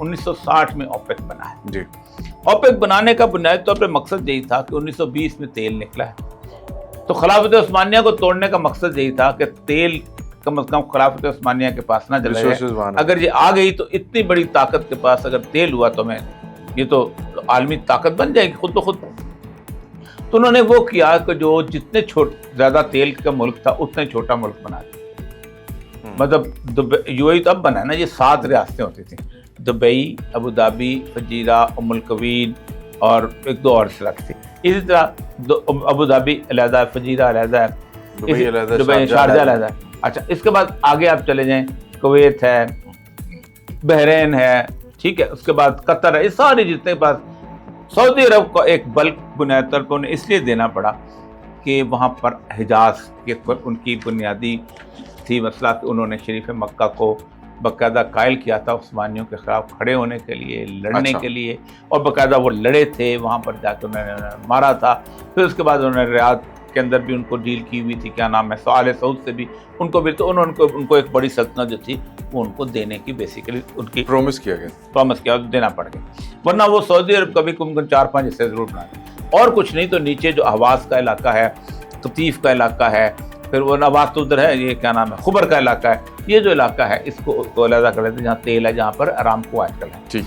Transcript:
1960 میں اوپیک بنا ہے جی اوپیک بنانے کا بنیادی طور پہ مقصد یہی تھا کہ 1920 میں تیل نکلا ہے تو خلافت عثمانیہ کو توڑنے کا مقصد یہی تھا کہ تیل کم از کم خلافت عثمانیہ کے پاس نہ چلا جائے. اگر یہ آ گئی تو اتنی بڑی طاقت کے پاس اگر تیل ہوا تو میں یہ تو عالمی طاقت بن جائے گی خود بخود. تو انہوں نے وہ کیا کہ جو جتنے زیادہ تیل کا ملک تھا اتنے چھوٹا ملک بنا دیا. مطلب یو اے تو اب بنا ہے نا, یہ 7 ریاستیں ہوتی تھیں, دبئی, ابوظہبی, فجیرہ, ام القوین اور 1-2 اور سلک تھی. اسی طرح ابوظہبی علیحدہ ہے, فجیرہ علیحدہ ہے, دبئی شارجہ علیحدہ ہے. اچھا اس کے بعد آگے آپ چلے جائیں, کویت ہے, بحرین ہے, ٹھیک ہے, اس کے بعد قطر ہے. یہ سارے جتنے پاس سعودی عرب کو ایک بلک بنیادی طور پر انہیں اس لیے دینا پڑا کہ وہاں پر حجاز کے پر ان کی بنیادی تھی مسئلہ کہ انہوں نے شریف مکہ کو باقاعدہ قائل کیا تھا عثمانیوں کے خلاف کھڑے ہونے کے لیے, لڑنے کے لیے, اور باقاعدہ وہ لڑے تھے وہاں پر جا کے انہوں نے مارا تھا. پھر اس کے بعد انہوں نے ریاض کے اندر بھی ان کو ڈیل کی ہوئی تھی, کیا نام ہے, آل سعود سے بھی ان کو بھی, تو انہوں نے ان کو ایک بڑی سلطنت جو تھی وہ ان کو دینے کی بیسیکلی ان کی پرومس کیا دینا پڑ گیا. ورنہ وہ سعودی عرب کبھی کم 4-5 حصے ضرور بنائے, اور کچھ نہیں تو نیچے جو احواز کا علاقہ ہے, قطیف کا علاقہ ہے, پھر وہ نواز تو ادھر ہے, یہ کیا نام ہے, خبر کا علاقہ ہے, یہ جو علاقہ ہے اس کو علیحدہ کر لیتے ہیں جہاں تیل ہے, جہاں پر آرام کو آج کل ہے. ٹھیک